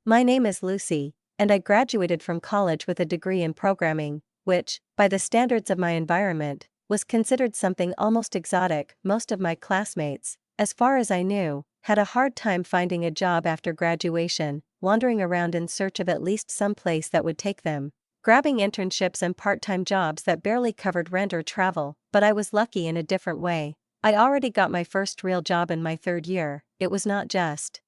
My name is Lucy, and I graduated from college with a degree in programming, which, by the standards of my environment, was considered something almost exotic. Most of my classmates, as far as I knew, had a hard time finding a job after graduation, wandering around in search of at least some place that would take them, grabbing internships and part-time jobs that barely covered rent or travel. But I was lucky in a different way. I already got my first real job in my third year. It was not just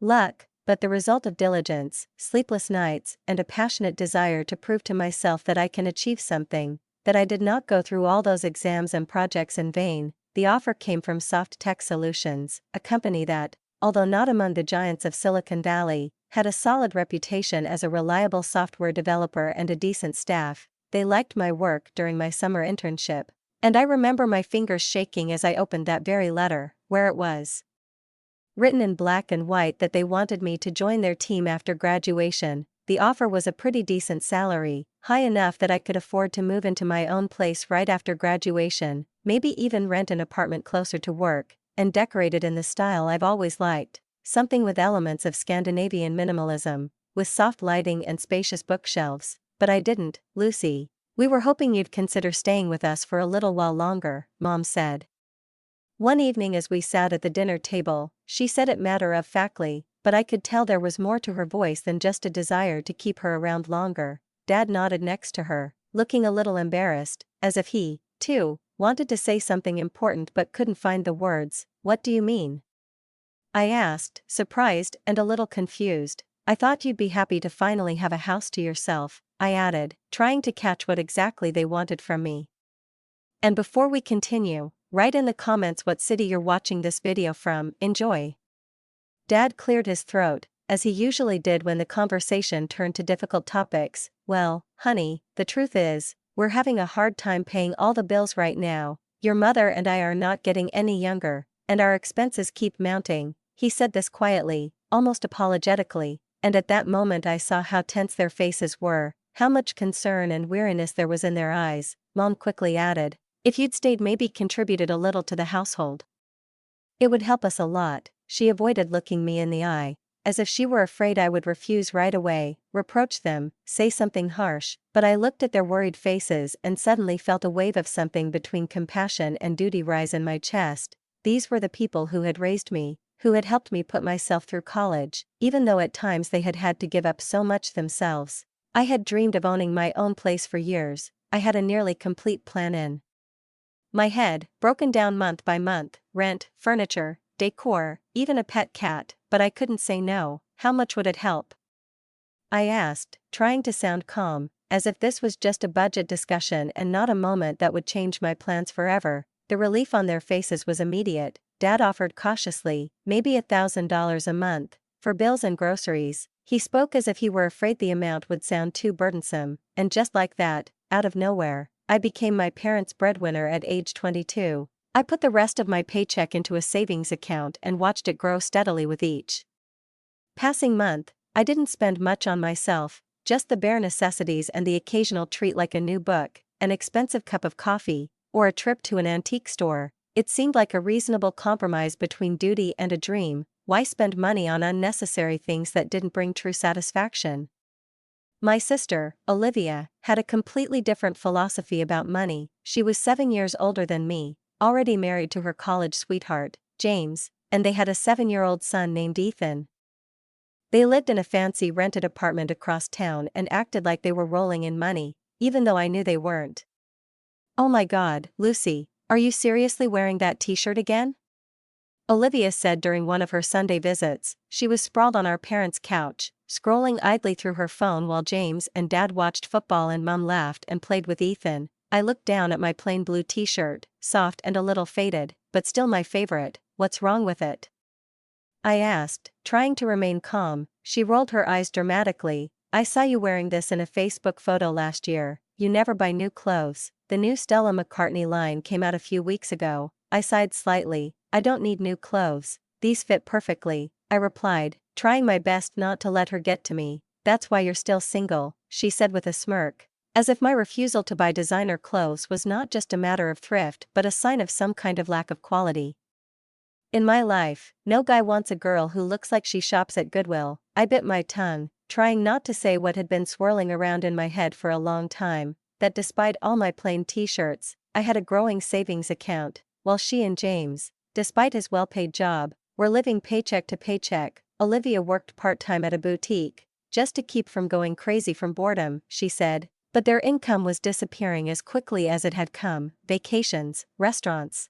luck, but the result of diligence, sleepless nights, and a passionate desire to prove to myself that I can achieve something, that I did not go through all those exams and projects in vain. The offer came from Soft Tech Solutions, a company that, although not among the giants of Silicon Valley, had a solid reputation as a reliable software developer and a decent staff. They liked my work during my summer internship, and I remember my fingers shaking as I opened that very letter, where it was written in black and white that they wanted me to join their team after graduation. The offer was a pretty decent salary, high enough that I could afford to move into my own place right after graduation, maybe even rent an apartment closer to work, and decorate it in the style I've always liked, something with elements of Scandinavian minimalism, with soft lighting and spacious bookshelves. But I didn't, Lucy. We were hoping you'd consider staying with us for a little while longer, Mom said. One evening as we sat at the dinner table, she said it matter-of-factly, but I could tell there was more to her voice than just a desire to keep her around longer. Dad nodded next to her, looking a little embarrassed, as if he, too, wanted to say something important but couldn't find the words. What do you mean? I asked, surprised and a little confused. I thought you'd be happy to finally have a house to yourself, I added, trying to catch what exactly they wanted from me. And before we continue, write in the comments what city you're watching this video from. Enjoy. Dad cleared his throat, as he usually did when the conversation turned to difficult topics. Well, honey, the truth is, we're having a hard time paying all the bills right now. Your mother and I are not getting any younger, and our expenses keep mounting. He said this quietly, almost apologetically, and at that moment I saw how tense their faces were, how much concern and weariness there was in their eyes. Mom quickly added, if you'd stayed, maybe contributed a little to the household, it would help us a lot. She avoided looking me in the eye, as if she were afraid I would refuse right away, reproach them, say something harsh. But I looked at their worried faces and suddenly felt a wave of something between compassion and duty rise in my chest. These were the people who had raised me, who had helped me put myself through college, even though at times they had had to give up so much themselves. I had dreamed of owning my own place for years. I had a nearly complete plan in my head, broken down month by month: rent, furniture, decor, even a pet cat. But I couldn't say no. How much would it help? I asked, trying to sound calm, as if this was just a budget discussion and not a moment that would change my plans forever. The relief on their faces was immediate. Dad offered cautiously, maybe $1,000 a month, for bills and groceries. He spoke as if he were afraid the amount would sound too burdensome, and just like that, out of nowhere, I became my parents' breadwinner at age 22. I put the rest of my paycheck into a savings account and watched it grow steadily with each passing month. I didn't spend much on myself, just the bare necessities and the occasional treat like a new book, an expensive cup of coffee, or a trip to an antique store. It seemed like a reasonable compromise between duty and a dream. Why spend money on unnecessary things that didn't bring true satisfaction? My sister, Olivia, had a completely different philosophy about money. She was 7 years older than me, already married to her college sweetheart, James, and they had a 7-year-old son named Ethan. They lived in a fancy rented apartment across town and acted like they were rolling in money, even though I knew they weren't. Oh my God, Lucy, are you seriously wearing that t-shirt again? Olivia said during one of her Sunday visits. She was sprawled on our parents' couch, scrolling idly through her phone while James and Dad watched football and Mom laughed and played with Ethan. I looked down at my plain blue t-shirt, soft and a little faded, but still my favorite. What's wrong with it? I asked, trying to remain calm. She rolled her eyes dramatically. I saw you wearing this in a Facebook photo last year. You never buy new clothes. The new Stella McCartney line came out a few weeks ago. I sighed slightly. I don't need new clothes. These fit perfectly, I replied, trying my best not to let her get to me. That's why you're still single, she said with a smirk, as if my refusal to buy designer clothes was not just a matter of thrift but a sign of some kind of lack of quality. In my life, no guy wants a girl who looks like she shops at Goodwill. I bit my tongue, trying not to say what had been swirling around in my head for a long time, that despite all my plain t-shirts, I had a growing savings account, while she and James, despite his well-paid job, were living paycheck to paycheck. Olivia worked part-time at a boutique, just to keep from going crazy from boredom, she said, but their income was disappearing as quickly as it had come: vacations, restaurants,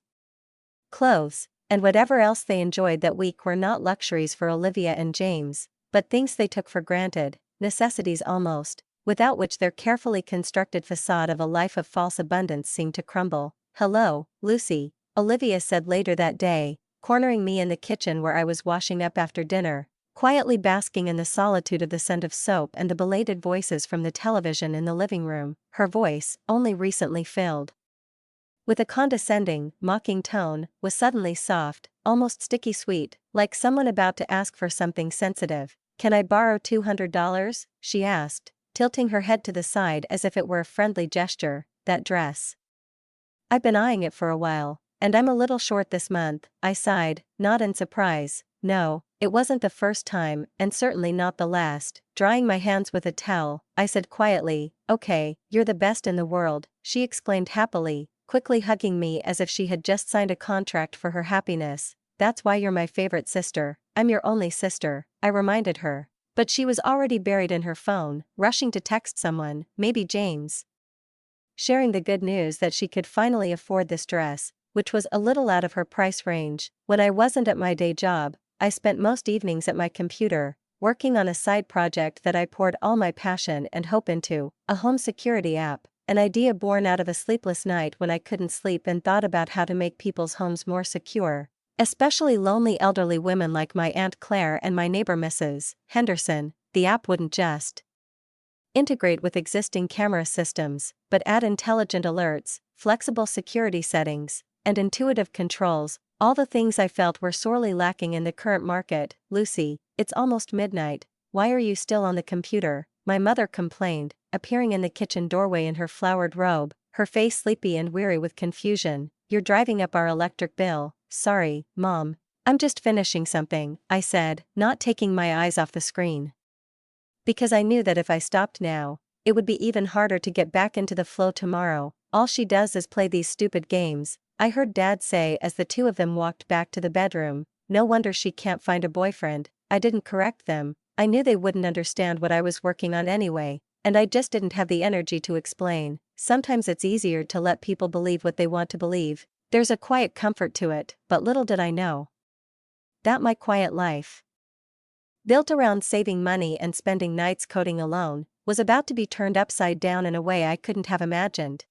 clothes, and whatever else they enjoyed that week were not luxuries for Olivia and James, but things they took for granted, necessities almost, without which their carefully constructed facade of a life of false abundance seemed to crumble. "Hello, Lucy," Olivia said later that day, cornering me in the kitchen where I was washing up after dinner, quietly basking in the solitude of the scent of soap and the belated voices from the television in the living room, her voice, only recently filled with a condescending, mocking tone, was suddenly soft, almost sticky sweet, like someone about to ask for something sensitive. "Can I borrow $200? She asked, tilting her head to the side as if it were a friendly gesture. "That dress. I've been eyeing it for a while, and I'm a little short this month," I sighed, not in surprise. No, it wasn't the first time, and certainly not the last. Drying my hands with a towel, I said quietly, "Okay, you're the best in the world," she exclaimed happily, quickly hugging me as if she had just signed a contract for her happiness. "That's why you're my favorite sister." "I'm your only sister," I reminded her. But she was already buried in her phone, rushing to text someone, maybe James, sharing the good news that she could finally afford this dress, which was a little out of her price range. When I wasn't at my day job, I spent most evenings at my computer, working on a side project that I poured all my passion and hope into: a home security app, an idea born out of a sleepless night when I couldn't sleep and thought about how to make people's homes more secure, especially lonely elderly women like my Aunt Claire and my neighbor Mrs. Henderson. The app wouldn't just integrate with existing camera systems, but add intelligent alerts, flexible security settings, and intuitive controls, all the things I felt were sorely lacking in the current market. "Lucy, it's almost midnight. Why are you still on the computer?" my mother complained, appearing in the kitchen doorway in her flowered robe, her face sleepy and weary with confusion. "You're driving up our electric bill." "Sorry, Mom. I'm just finishing something," I said, not taking my eyes off the screen. Because I knew that if I stopped now, it would be even harder to get back into the flow tomorrow. "All she does is play these stupid games," I heard Dad say as the two of them walked back to the bedroom. "No wonder she can't find a boyfriend." I didn't correct them. I knew they wouldn't understand what I was working on anyway, and I just didn't have the energy to explain. Sometimes it's easier to let people believe what they want to believe. There's a quiet comfort to it, but little did I know that my quiet life, built around saving money and spending nights coding alone, was about to be turned upside down in a way I couldn't have imagined.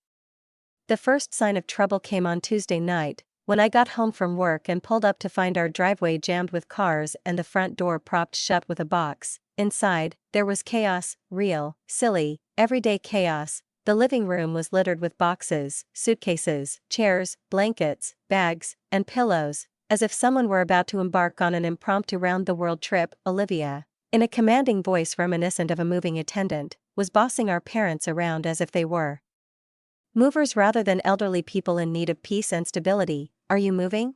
The first sign of trouble came on Tuesday night, when I got home from work and pulled up to find our driveway jammed with cars and the front door propped shut with a box. Inside, there was chaos, real, silly, everyday chaos. The living room was littered with boxes, suitcases, chairs, blankets, bags, and pillows, as if someone were about to embark on an impromptu round-the-world trip. Olivia, in a commanding voice reminiscent of a moving attendant, was bossing our parents around as if they were movers rather than elderly people in need of peace and stability. "Are you moving?"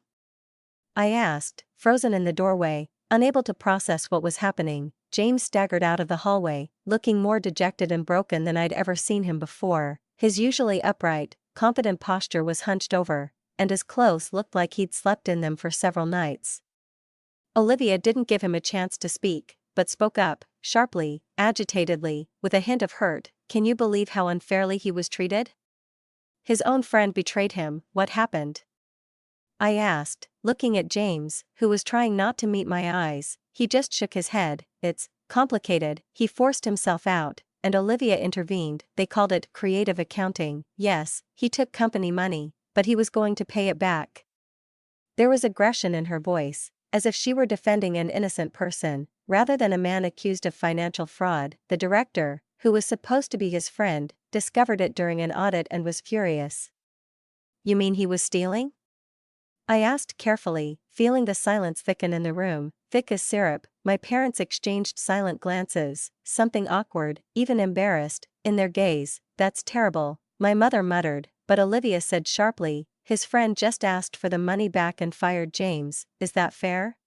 I asked, frozen in the doorway, unable to process what was happening. James staggered out of the hallway, looking more dejected and broken than I'd ever seen him before. His usually upright, confident posture was hunched over, and his clothes looked like he'd slept in them for several nights. Olivia didn't give him a chance to speak, but spoke up, sharply, agitatedly, with a hint of hurt. "Can you believe how unfairly he was treated? His own friend betrayed him." "What happened?" I asked, looking at James, who was trying not to meet my eyes. He just shook his head. "It's complicated," he forced himself out, and Olivia intervened. "They called it creative accounting. Yes, he took company money, but he was going to pay it back." There was aggression in her voice, as if she were defending an innocent person, rather than a man accused of financial fraud. The director, who was supposed to be his friend, discovered it during an audit and was furious. "You mean he was stealing?" I asked carefully, feeling the silence thicken in the room, thick as syrup. My parents exchanged silent glances, something awkward, even embarrassed, in their gaze. "That's terrible," my mother muttered, but Olivia said sharply, his friend just asked for the money back and fired James, is that fair?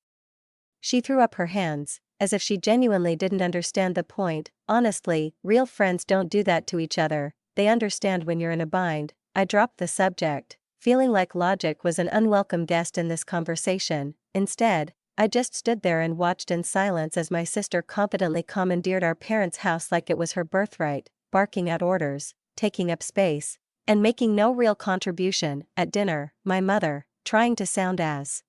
She threw up her hands, as if she genuinely didn't understand the point. Honestly, real friends don't do that to each other, they understand when you're in a bind. I dropped the subject, feeling like logic was an unwelcome guest in this conversation. Instead, I just stood there and watched in silence as my sister confidently commandeered our parents' house like it was her birthright, barking out orders, taking up space, and making no real contribution. At dinner, my mother, trying to sound as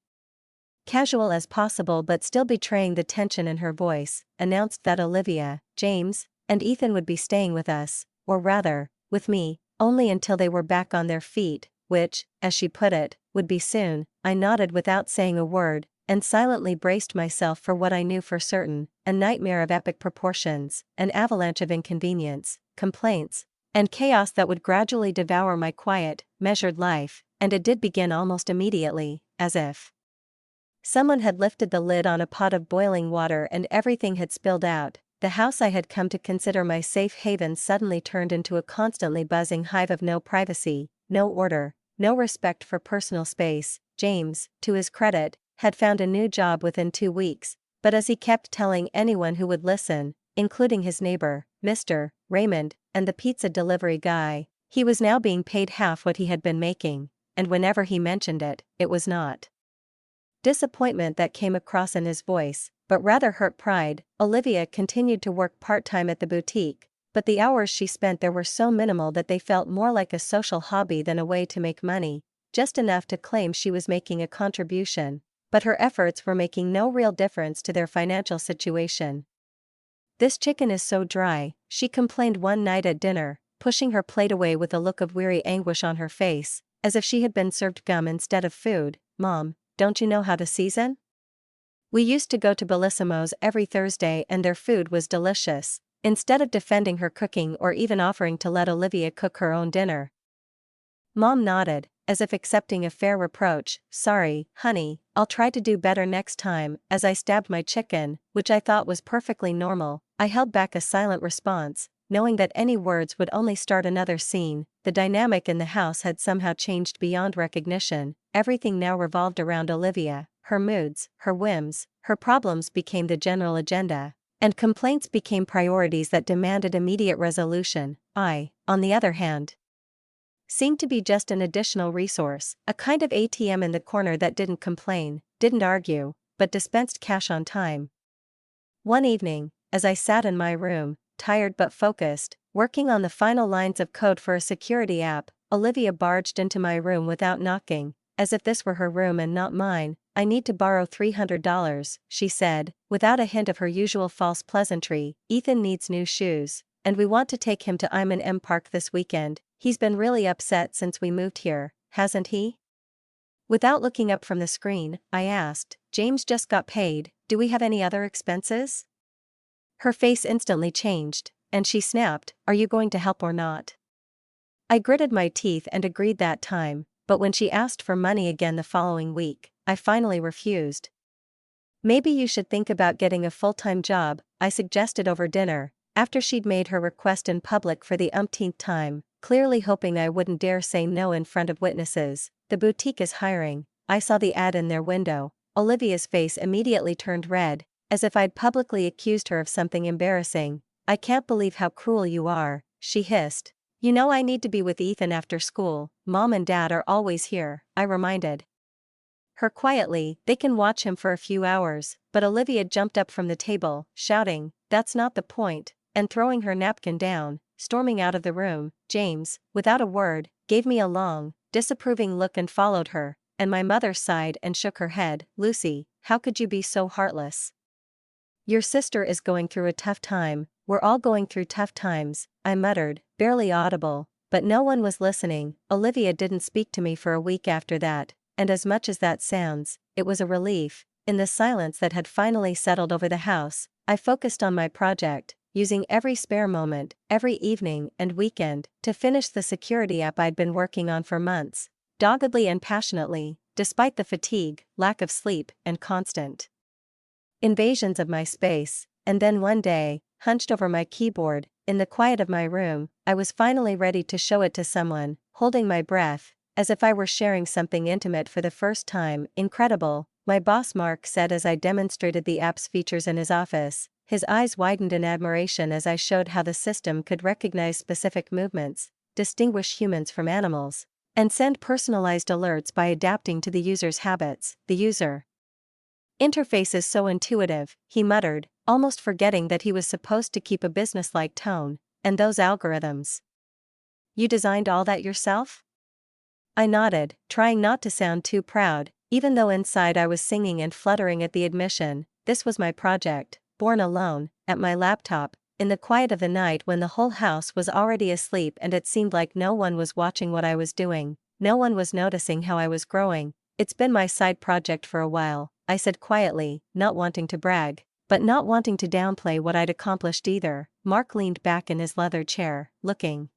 casual as possible but still betraying the tension in her voice, announced that Olivia, James, and Ethan would be staying with us, or rather, with me, only until they were back on their feet, which, as she put it, would be soon. I nodded without saying a word, and silently braced myself for what I knew for certain, a nightmare of epic proportions, an avalanche of inconvenience, complaints, and chaos that would gradually devour my quiet, measured life. And it did begin almost immediately, as if someone had lifted the lid on a pot of boiling water and everything had spilled out. The house I had come to consider my safe haven suddenly turned into a constantly buzzing hive of no privacy, no order, no respect for personal space. James, to his credit, had found a new job within 2 weeks, but as he kept telling anyone who would listen, including his neighbor, Mr. Raymond, and the pizza delivery guy, he was now being paid half what he had been making, and whenever he mentioned it, it was not disappointment that came across in his voice, but rather hurt pride. Olivia continued to work part-time at the boutique, but the hours she spent there were so minimal that they felt more like a social hobby than a way to make money, just enough to claim she was making a contribution, but her efforts were making no real difference to their financial situation. "This chicken is so dry," she complained one night at dinner, pushing her plate away with a look of weary anguish on her face, as if she had been served gum instead of food. "Mom, don't you know how to season? We used to go to Bellissimo's every Thursday and their food was delicious." Instead of defending her cooking or even offering to let Olivia cook her own dinner, Mom nodded, as if accepting a fair reproach. "Sorry, honey, I'll try to do better next time." As I stabbed my chicken, which I thought was perfectly normal, I held back a silent response, knowing that any words would only start another scene. The dynamic in the house had somehow changed beyond recognition. Everything now revolved around Olivia. Her moods, her whims, her problems became the general agenda, and complaints became priorities that demanded immediate resolution. I, on the other hand, seemed to be just an additional resource, a kind of ATM in the corner that didn't complain, didn't argue, but dispensed cash on time. One evening, as I sat in my room, tired but focused, working on the final lines of code for a security app, Olivia barged into my room without knocking, as if this were her room and not mine. "I need to borrow $300, she said, without a hint of her usual false pleasantry. "Ethan needs new shoes, and we want to take him to M Park this weekend. He's been really upset since we moved here, hasn't he?" Without looking up from the screen, I asked, "James just got paid, do we have any other expenses?" Her face instantly changed, and she snapped, "Are you going to help or not?" I gritted my teeth and agreed that time, but when she asked for money again the following week, I finally refused. "Maybe you should think about getting a full-time job," I suggested over dinner, after she'd made her request in public for the umpteenth time, clearly hoping I wouldn't dare say no in front of witnesses. "The boutique is hiring, I saw the ad in their window." Olivia's face immediately turned red, as if I'd publicly accused her of something embarrassing. "I can't believe how cruel you are," she hissed. "You know I need to be with Ethan after school. Mom and Dad are always here," I reminded her quietly. "They can watch him for a few hours." But Olivia jumped up from the table, shouting, "That's not the point," and throwing her napkin down, storming out of the room. James, without a word, gave me a long, disapproving look and followed her, and my mother sighed and shook her head. "Lucy, how could you be so heartless? Your sister is going through a tough time." "We're all going through tough times," I muttered, barely audible, but no one was listening. Olivia didn't speak to me for a week after that, and as much as that sounds, it was a relief. In the silence that had finally settled over the house, I focused on my project, using every spare moment, every evening and weekend, to finish the security app I'd been working on for months, doggedly and passionately, despite the fatigue, lack of sleep, and constant invasions of my space. And then one day, hunched over my keyboard, in the quiet of my room, I was finally ready to show it to someone, holding my breath, as if I were sharing something intimate for the first time. Incredible, my boss Mark said as I demonstrated the app's features in his office. His eyes widened in admiration as I showed how the system could recognize specific movements, distinguish humans from animals, and send personalized alerts by adapting to the user's habits. The user interface is so intuitive, he muttered, almost forgetting that he was supposed to keep a businesslike tone. And those algorithms? You designed all that yourself? I nodded, trying not to sound too proud, even though inside I was singing and fluttering at the admission. This was my project, born alone, at my laptop, in the quiet of the night when the whole house was already asleep and it seemed like no one was watching what I was doing. No one was noticing how I was growing. It's been my side project for a while, I said quietly, not wanting to brag, but not wanting to downplay what I'd accomplished either. Mark leaned back in his leather chair, looking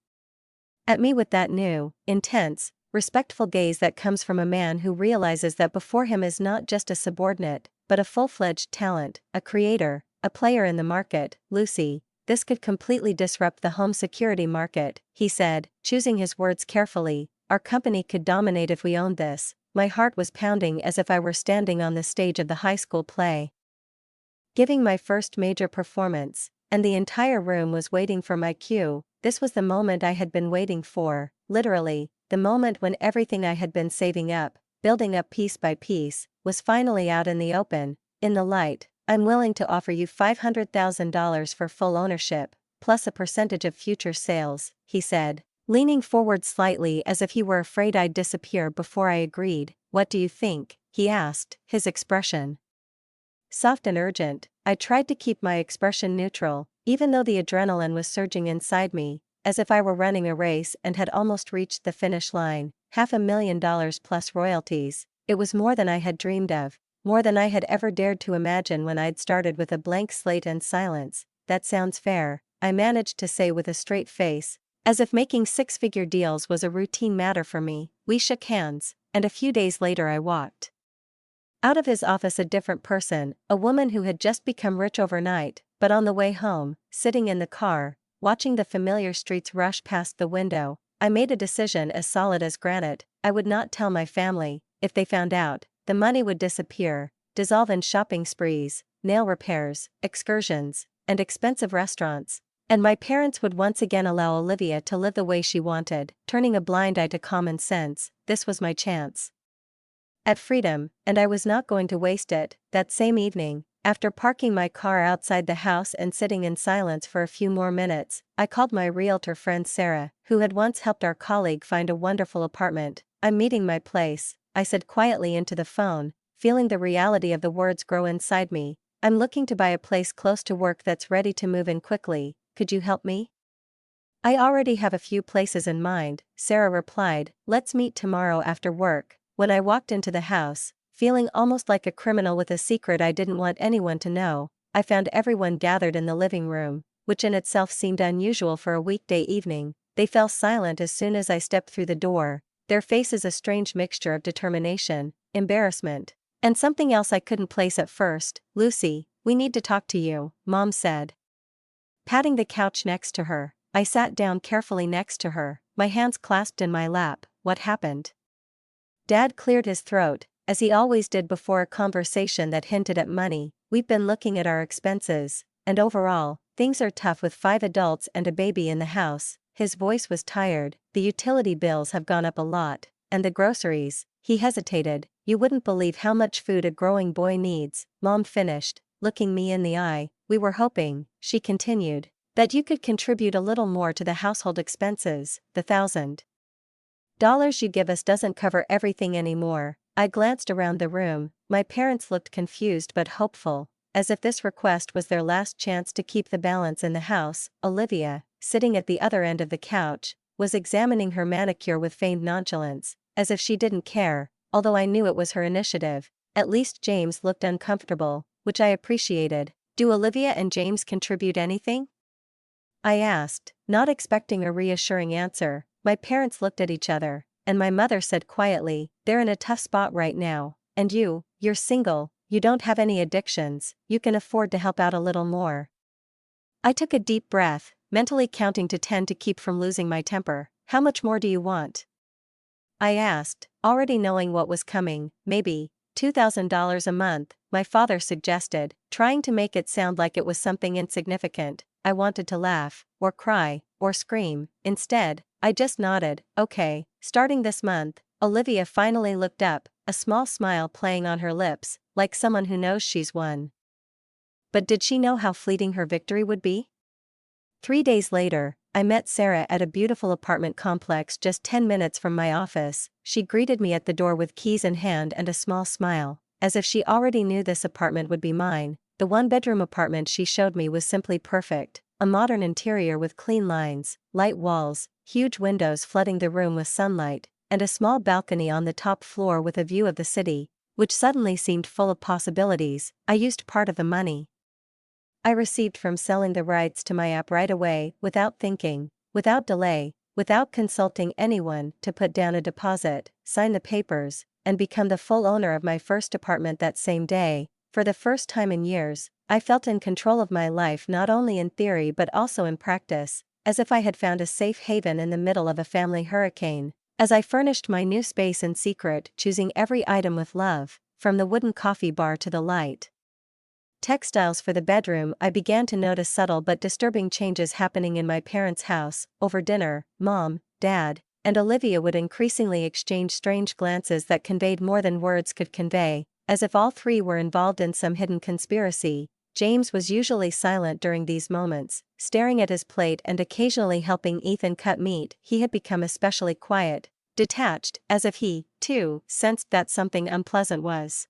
at me with that new, intense, respectful gaze that comes from a man who realizes that before him is not just a subordinate, but a full-fledged talent, a creator, a player in the market. Lucy, this could completely disrupt the home security market, he said, choosing his words carefully. Our company could dominate if we owned this. My heart was pounding as if I were standing on the stage of the high school play, giving my first major performance, and the entire room was waiting for my cue. This was the moment I had been waiting for, literally, the moment when everything I had been saving up, building up piece by piece, was finally out in the open, in the light. I'm willing to offer you $500,000 for full ownership, plus a percentage of future sales, he said, leaning forward slightly as if he were afraid I'd disappear before I agreed. What do you think? He asked, his expression soft and urgent. I tried to keep my expression neutral, even though the adrenaline was surging inside me, as if I were running a race and had almost reached the finish line. $500,000 plus royalties. It was more than I had dreamed of, more than I had ever dared to imagine when I'd started with a blank slate and silence. That sounds fair, I managed to say with a straight face, as if making six-figure deals was a routine matter for me. We shook hands, and a few days later I walked out of his office a different person, a woman who had just become rich overnight. But on the way home, sitting in the car, watching the familiar streets rush past the window, I made a decision as solid as granite. I would not tell my family. If they found out, the money would disappear, dissolve in shopping sprees, nail repairs, excursions, and expensive restaurants, and my parents would once again allow Olivia to live the way she wanted, turning a blind eye to common sense. This was my chance at freedom, and I was not going to waste it. That same evening, after parking my car outside the house and sitting in silence for a few more minutes, I called my realtor friend Sarah, who had once helped our colleague find a wonderful apartment. I'm meeting my place, I said quietly into the phone, feeling the reality of the words grow inside me. I'm looking to buy a place close to work that's ready to move in quickly. Could you help me? I already have a few places in mind, Sarah replied. Let's meet tomorrow after work. When I walked into the house, feeling almost like a criminal with a secret I didn't want anyone to know, I found everyone gathered in the living room, which in itself seemed unusual for a weekday evening. They fell silent as soon as I stepped through the door, their faces a strange mixture of determination, embarrassment, and something else I couldn't place at first. Lucy, we need to talk to you, Mom said, patting the couch next to her. I sat down carefully next to her, my hands clasped in my lap. What happened? Dad cleared his throat, as he always did before a conversation that hinted at money. We've been looking at our expenses, and overall, things are tough with 5 adults and a baby in the house. His voice was tired. The utility bills have gone up a lot, and the groceries. He hesitated. You wouldn't believe how much food a growing boy needs, Mom finished, looking me in the eye. We were hoping, she continued, that you could contribute a little more to the household expenses. The $1,000 you give us doesn't cover everything anymore. I glanced around the room. My parents looked confused but hopeful, as if this request was their last chance to keep the balance in the house. Olivia, sitting at the other end of the couch, was examining her manicure with feigned nonchalance, as if she didn't care, although I knew it was her initiative. At least James looked uncomfortable, which I appreciated. Do Olivia and James contribute anything? I asked, not expecting a reassuring answer. My parents looked at each other, and my mother said quietly, they're in a tough spot right now, and you're single, you don't have any addictions, you can afford to help out a little more. I took a deep breath, mentally counting to 10 to keep from losing my temper. How much more do you want? I asked, already knowing what was coming. Maybe $2,000 a month, my father suggested, trying to make it sound like it was something insignificant. I wanted to laugh, or cry, or scream. Instead, I just nodded. Okay, starting this month. Olivia finally looked up, a small smile playing on her lips, like someone who knows she's won. But did she know how fleeting her victory would be? 3 days later, I met Sarah at a beautiful apartment complex just 10 minutes from my office. She greeted me at the door with keys in hand and a small smile, as if she already knew this apartment would be mine. The one-bedroom apartment she showed me was simply perfect, a modern interior with clean lines, light walls, huge windows flooding the room with sunlight, and a small balcony on the top floor with a view of the city, which suddenly seemed full of possibilities. I used part of the money I received from selling the rights to my app right away, without thinking, without delay, without consulting anyone, to put down a deposit, sign the papers, and become the full owner of my first apartment that same day. For the first time in years, I felt in control of my life, not only in theory but also in practice, as if I had found a safe haven in the middle of a family hurricane. As I furnished my new space in secret, choosing every item with love, from the wooden coffee bar to the light textiles for the bedroom, I began to notice subtle but disturbing changes happening in my parents' house. Over dinner, Mom, Dad, and Olivia would increasingly exchange strange glances that conveyed more than words could convey, as if all three were involved in some hidden conspiracy. James was usually silent during these moments, staring at his plate and occasionally helping Ethan cut meat. He had become especially quiet, detached, as if he, too, sensed that something unpleasant was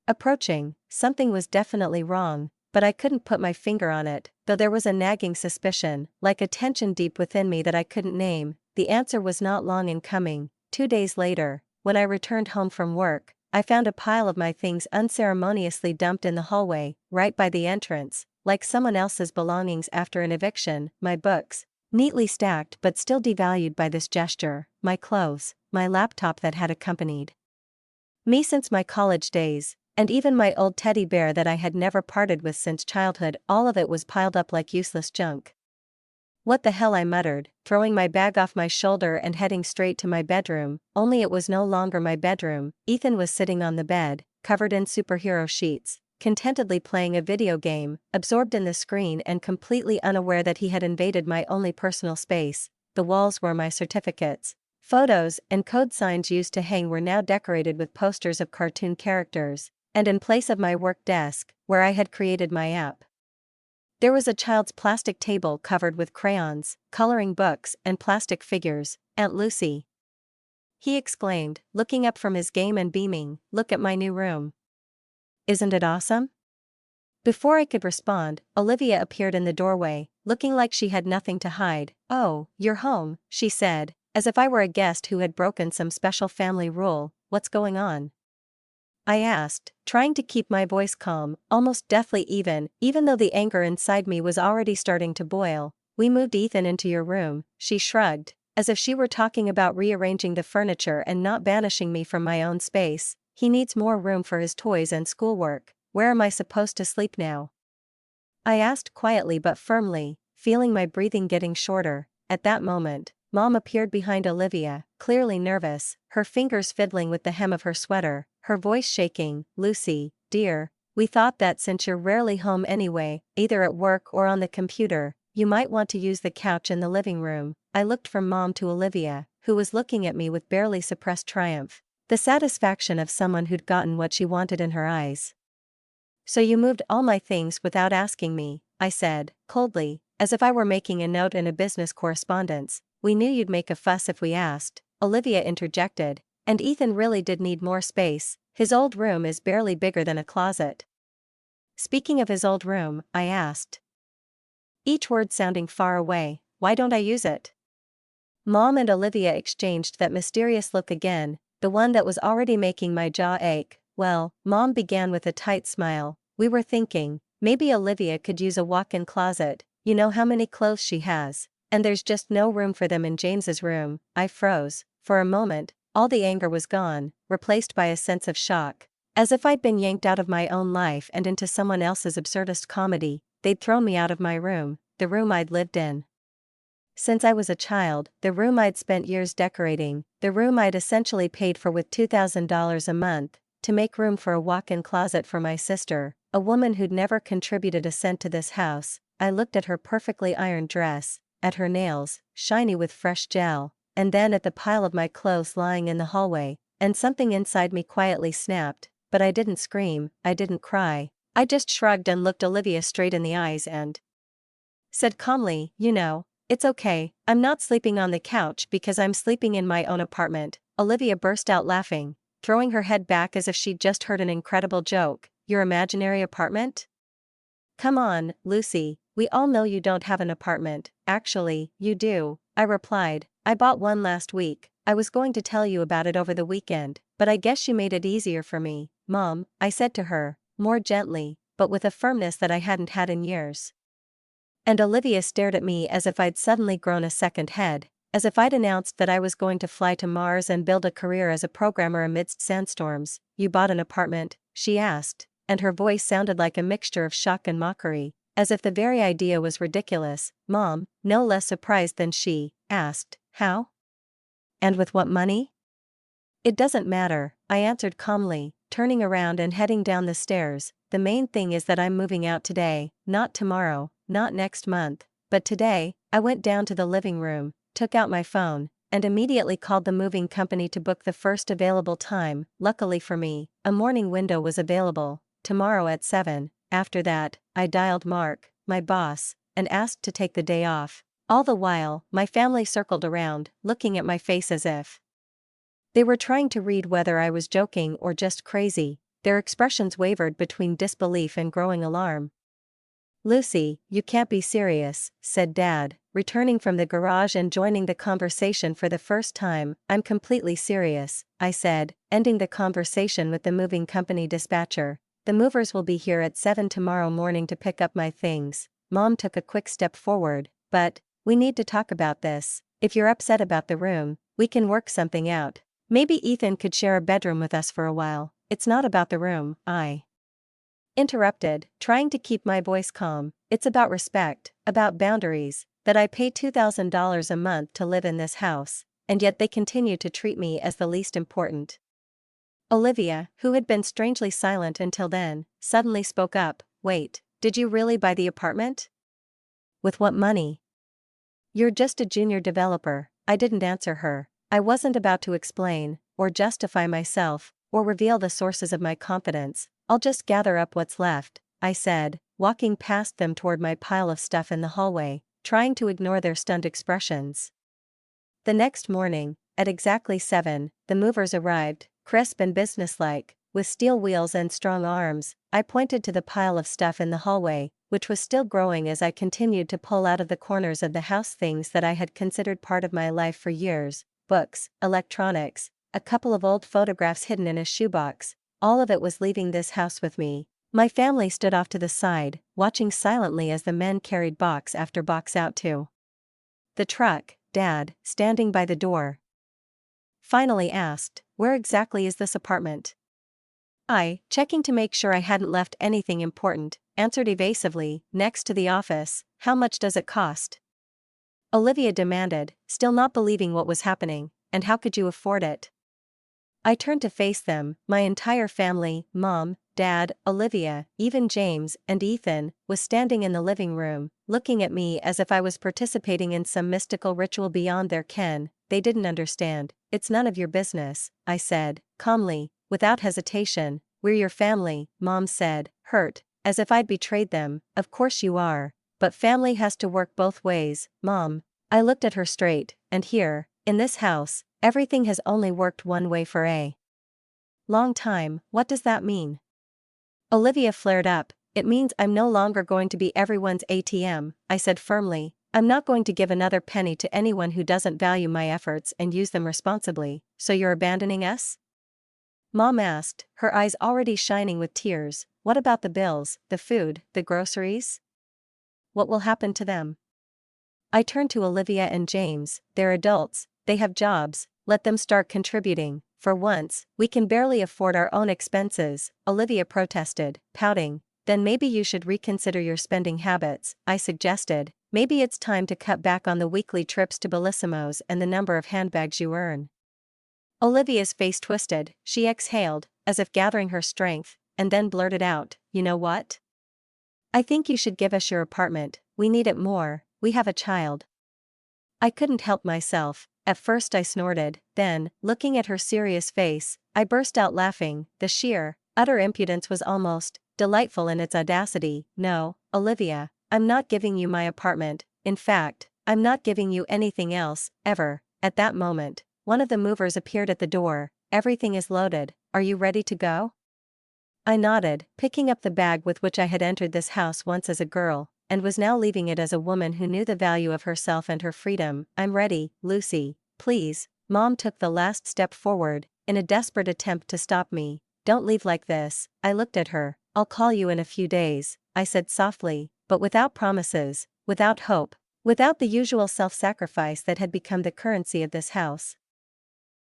approaching. Something was definitely wrong, but I couldn't put my finger on it, though there was a nagging suspicion, like a tension deep within me that I couldn't name. The answer was not long in coming. 2 days later, when I returned home from work, I found a pile of my things unceremoniously dumped in the hallway, right by the entrance, like someone else's belongings after an eviction. My books, neatly stacked but still devalued by this gesture, my clothes, my laptop that had accompanied me since my college days, and even my old teddy bear that I had never parted with since childhood. All of it was piled up like useless junk. What the hell, I muttered, throwing my bag off my shoulder and heading straight to my bedroom, only it was no longer my bedroom. Ethan was sitting on the bed, covered in superhero sheets, contentedly playing a video game, absorbed in the screen and completely unaware that he had invaded my only personal space. The walls where my certificates, photos, and code signs used to hang were now decorated with posters of cartoon characters, and in place of my work desk, where I had created my app, there was a child's plastic table covered with crayons, coloring books, and plastic figures. Aunt Lucy, he exclaimed, looking up from his game and beaming, look at my new room. Isn't it awesome? Before I could respond, Olivia appeared in the doorway, looking like she had nothing to hide. Oh, you're home, she said, as if I were a guest who had broken some special family rule. What's going on? I asked, trying to keep my voice calm, almost deathly even though the anger inside me was already starting to boil. We moved Ethan into your room, she shrugged, as if she were talking about rearranging the furniture and not banishing me from my own space. He needs more room for his toys and schoolwork. Where am I supposed to sleep now? I asked quietly but firmly, feeling my breathing getting shorter. At that moment, Mom appeared behind Olivia, clearly nervous, her fingers fiddling with the hem of her sweater, her voice shaking. Lucy, dear, we thought that since you're rarely home anyway, either at work or on the computer, you might want to use the couch in the living room. I looked from Mom to Olivia, who was looking at me with barely suppressed triumph, the satisfaction of someone who'd gotten what she wanted in her eyes. So you moved all my things without asking me, I said, coldly, as if I were making a note in a business correspondence. We knew you'd make a fuss if we asked, Olivia interjected, and Ethan really did need more space. His old room is barely bigger than a closet. Speaking of his old room, I asked, each word sounding far away, why don't I use it? Mom and Olivia exchanged that mysterious look again, the one that was already making my jaw ache. Well, Mom began with a tight smile, we were thinking, maybe Olivia could use a walk-in closet. You know how many clothes she has, and there's just no room for them in James's room. I froze. For a moment, all the anger was gone, replaced by a sense of shock, as if I'd been yanked out of my own life and into someone else's absurdist comedy. They'd thrown me out of my room, the room I'd lived in Since I was a child, the room I'd spent years decorating, the room I'd essentially paid for with $2,000 a month, to make room for a walk-in closet for my sister, a woman who'd never contributed a cent to this house. I looked at her perfectly ironed dress, at her nails, shiny with fresh gel, and then at the pile of my clothes lying in the hallway, and something inside me quietly snapped, but I didn't scream, I didn't cry. I just shrugged and looked Olivia straight in the eyes and said calmly, "You know, it's okay, I'm not sleeping on the couch because I'm sleeping in my own apartment." Olivia burst out laughing, throwing her head back as if she'd just heard an incredible joke. "Your imaginary apartment? Come on, Lucy, we all know you don't have an apartment." "Actually, you do," I replied. "I bought one last week. I was going to tell you about it over the weekend, but I guess you made it easier for me, Mom," I said to her, more gently, but with a firmness that I hadn't had in years. And Olivia stared at me as if I'd suddenly grown a second head, as if I'd announced that I was going to fly to Mars and build a career as a programmer amidst sandstorms. "You bought an apartment?" she asked, and her voice sounded like a mixture of shock and mockery, as if the very idea was ridiculous. Mom, no less surprised than she, asked, "How? And with what money?" "It doesn't matter," I answered calmly, turning around and heading down the stairs. "The main thing is that I'm moving out today, not tomorrow, not next month, but today." I went down to the living room, took out my phone, and immediately called the moving company to book the first available time. Luckily for me, a morning window was available, tomorrow at 7. After that, I dialed Mark, my boss, and asked to take the day off. All the while, my family circled around, looking at my face as if they were trying to read whether I was joking or just crazy. Their expressions wavered between disbelief and growing alarm. "Lucy, you can't be serious," said Dad, returning from the garage and joining the conversation for the first time. "I'm completely serious," I said, ending the conversation with the moving company dispatcher. "The movers will be here at 7 tomorrow morning to pick up my things." Mom took a quick step forward. "But we need to talk about this. If you're upset about the room, we can work something out. Maybe Ethan could share a bedroom with us for a while." "It's not about the room," I interrupted, trying to keep my voice calm. "It's about respect, about boundaries, that I pay $2,000 a month to live in this house, and yet they continue to treat me as the least important." Olivia, who had been strangely silent until then, suddenly spoke up. "Wait, did you really buy the apartment? With what money?" "You're just a junior developer." I didn't answer her. I wasn't about to explain, or justify myself, or reveal the sources of my confidence. "I'll just gather up what's left," I said, walking past them toward my pile of stuff in the hallway, trying to ignore their stunned expressions. The next morning, at exactly 7, the movers arrived, crisp and businesslike, with steel wheels and strong arms. I pointed to the pile of stuff in the hallway, which was still growing as I continued to pull out of the corners of the house things that I had considered part of my life for years: books, electronics, a couple of old photographs hidden in a shoebox. All of it was leaving this house with me. My family stood off to the side, watching silently as the men carried box after box out to the truck. Dad, standing by the door, finally asked, "Where exactly is this apartment?" I, checking to make sure I hadn't left anything important, answered evasively, "Next to the office." "How much does it cost?" Olivia demanded, still not believing what was happening. "And how could you afford it?" I turned to face them. My entire family, Mom, Dad, Olivia, even James and Ethan, was standing in the living room, looking at me as if I was participating in some mystical ritual beyond their ken. They didn't understand. "It's none of your business," I said, calmly, without hesitation. "We're your family," Mom said, hurt, as if I'd betrayed them. "Of course you are. But family has to work both ways, Mom." I looked at her straight, and here, in this house, everything has only worked one way for a long time. "What does that mean?" Olivia flared up. "It means I'm no longer going to be everyone's ATM, I said firmly. "I'm not going to give another penny to anyone who doesn't value my efforts and use them responsibly." "So you're abandoning us?" Mom asked, her eyes already shining with tears. "What about the bills, the food, the groceries? What will happen to them?" I turned to Olivia and James. "They're adults, they have jobs, let them start contributing. For once, we can barely afford our own expenses," Olivia protested, pouting. "Then maybe you should reconsider your spending habits," I suggested. maybe it's time to cut back on the weekly trips to Bellisimo's and the number of handbags you earn." Olivia's face twisted, she exhaled, as if gathering her strength, and then blurted out, "You know what? I think you should give us your apartment, we need it more, we have a child." I couldn't help myself. At first I snorted, then, looking at her serious face, I burst out laughing. The sheer, utter impudence was almost delightful in its audacity. "No, Olivia, I'm not giving you my apartment, in fact, I'm not giving you anything else, ever." At that moment, one of the movers appeared at the door. "Everything is loaded, are you ready to go?" I nodded, picking up the bag with which I had entered this house once as a girl, and was now leaving it as a woman who knew the value of herself and her freedom. "I'm ready, Lucy, please." Mom took the last step forward, in a desperate attempt to stop me. "Don't leave like this." I looked at her. "I'll call you in a few days," I said softly, but without promises, without hope, without the usual self-sacrifice that had become the currency of this house.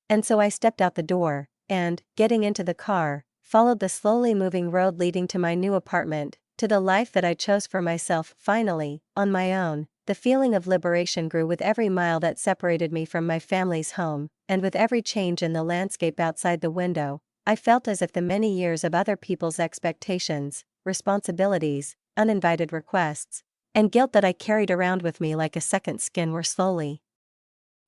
And so I stepped out the door, and, getting into the car, followed the slowly moving road leading to my new apartment, to the life that I chose for myself. Finally, on my own, the feeling of liberation grew with every mile that separated me from my family's home, and with every change in the landscape outside the window, I felt as if the many years of other people's expectations, responsibilities, uninvited requests, and guilt that I carried around with me like a second skin were slowly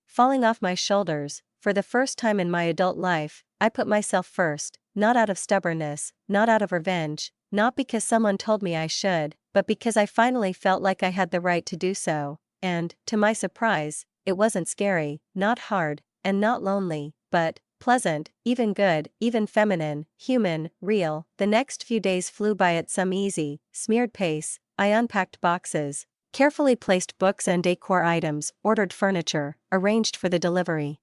falling off my shoulders. For the first time in my adult life, I put myself first, not out of stubbornness, not out of revenge, not because someone told me I should, but because I finally felt like I had the right to do so. And, to my surprise, it wasn't scary, not hard, and not lonely, but pleasant, even good, even feminine, human, real. The next few days flew by at some easy, smeared pace. I unpacked boxes, carefully placed books and decor items, ordered furniture, arranged for the delivery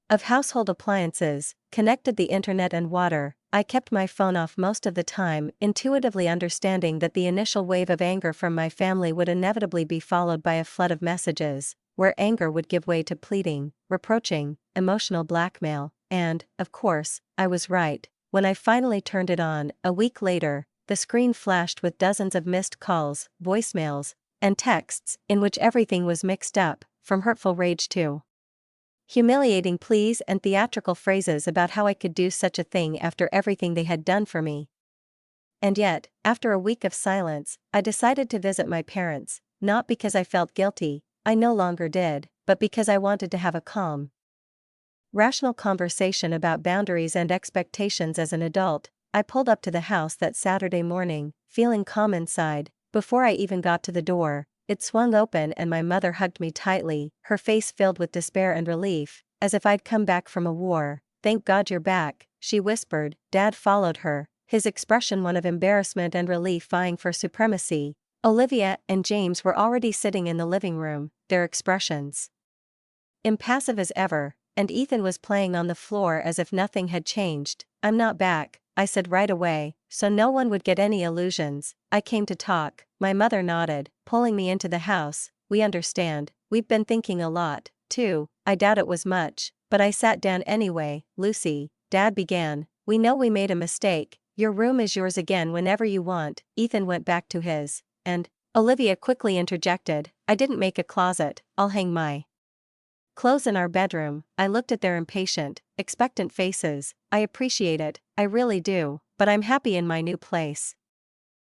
of household appliances, connected the internet and water. I kept my phone off most of the time, intuitively understanding that the initial wave of anger from my family would inevitably be followed by a flood of messages, where anger would give way to pleading, reproaching, emotional blackmail, and, of course, I was right. When I finally turned it on, a week later, the screen flashed with dozens of missed calls, voicemails, and texts, in which everything was mixed up, from hurtful rage to humiliating pleas and theatrical phrases about how I could do such a thing after everything they had done for me. And yet, after a week of silence, I decided to visit my parents, not because I felt guilty, I no longer did, but because I wanted to have a calm, rational conversation about boundaries and expectations as an adult. I pulled up to the house that Saturday morning, feeling calm inside. Before I even got to the door, it swung open and my mother hugged me tightly, her face filled with despair and relief, as if I'd come back from a war. "Thank God you're back," she whispered. Dad followed her, his expression one of embarrassment and relief vying for supremacy. Olivia and James were already sitting in the living room, their expressions impassive as ever, and Ethan was playing on the floor as if nothing had changed. "I'm not back," I said right away, so no one would get any illusions. "I came to talk." My mother nodded, pulling me into the house. "We understand, we've been thinking a lot, too." I doubt it was much, but I sat down anyway. "Lucy," Dad began, "we know we made a mistake. Your room is yours again whenever you want." Ethan went back to his, and Olivia quickly interjected, "I didn't make a closet, I'll hang my clothes in our bedroom." I looked at their impatient, expectant faces. "I appreciate it, I really do, but I'm happy in my new place."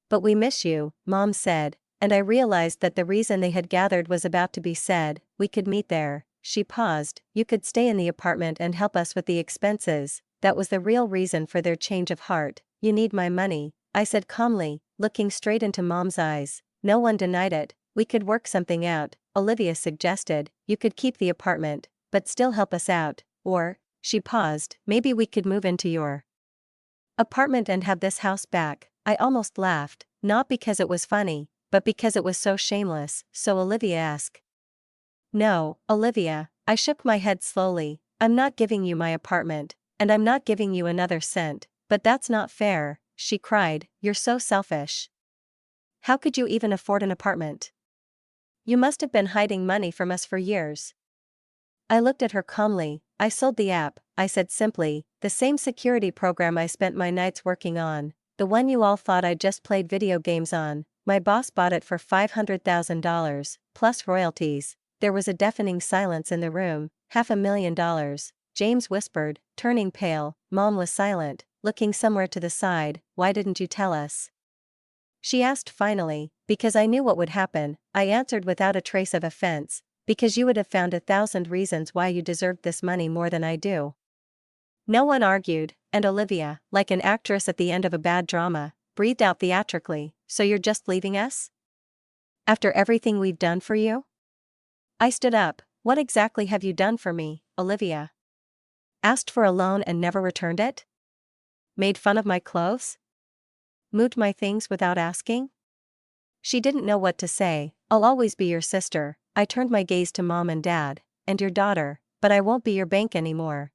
"But we miss you," Mom said, and I realized that the reason they had gathered was about to be said. "We could meet there." She paused. "You could stay in the apartment and help us with the expenses." That was the real reason for their change of heart. "You need my money," I said calmly, looking straight into Mom's eyes. No one denied it. "We could work something out," Olivia suggested. "You could keep the apartment, but still help us out, or," she paused, "maybe we could move into your apartment and have this house back." I almost laughed, not because it was funny, but because it was so shameless. "So Olivia asked." "No, Olivia," I shook my head slowly, "I'm not giving you my apartment, and I'm not giving you another cent." "But that's not fair," she cried, "you're so selfish. How could you even afford an apartment? You must have been hiding money from us for years." I looked at her calmly. "I sold the app," I said simply, "the same security program I spent my nights working on, the one you all thought I just played video games on. My boss bought it for $500,000, plus royalties. There was a deafening silence in the room. $500,000, James whispered, turning pale. Mom was silent, looking somewhere to the side. Why didn't you tell us? She asked finally. Because I knew what would happen, I answered without a trace of offense. Because you would have found 1,000 reasons why you deserved this money more than I do. No one argued, and Olivia, like an actress at the end of a bad drama, breathed out theatrically. So you're just leaving us? After everything we've done for you? I stood up. What exactly have you done for me, Olivia? Asked for a loan and never returned it? Made fun of my clothes? Moved my things without asking? She didn't know what to say. I'll always be your sister. I turned my gaze to Mom and Dad, and your daughter, but I won't be your bank anymore.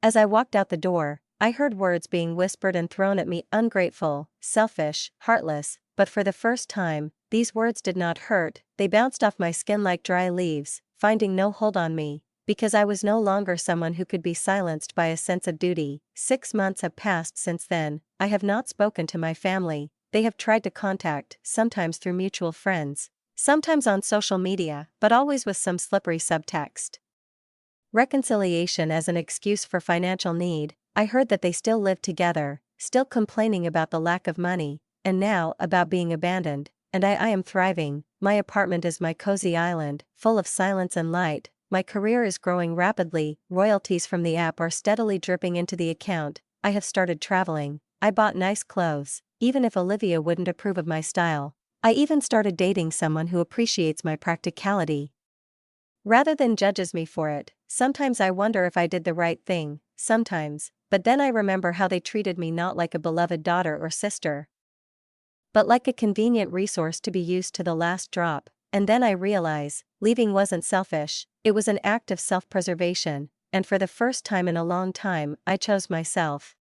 As I walked out the door, I heard words being whispered and thrown at me: ungrateful, selfish, heartless, but for the first time, these words did not hurt. They bounced off my skin like dry leaves, finding no hold on me, because I was no longer someone who could be silenced by a sense of duty. 6 months have passed since then. I have not spoken to my family. They have tried to contact, sometimes through mutual friends, sometimes on social media, but always with some slippery subtext. Reconciliation as an excuse for financial need. I heard that they still lived together, still complaining about the lack of money, and now about being abandoned, and I am thriving. My apartment is my cozy island, full of silence and light. My career is growing rapidly, royalties from the app are steadily dripping into the account. I have started traveling. I bought nice clothes, even if Olivia wouldn't approve of my style. I even started dating someone who appreciates my practicality rather than judges me for it. Sometimes I wonder if I did the right thing, sometimes, but then I remember how they treated me, not like a beloved daughter or sister, but like a convenient resource to be used to the last drop. And then I realize, leaving wasn't selfish, it was an act of self-preservation, and for the first time in a long time, I chose myself.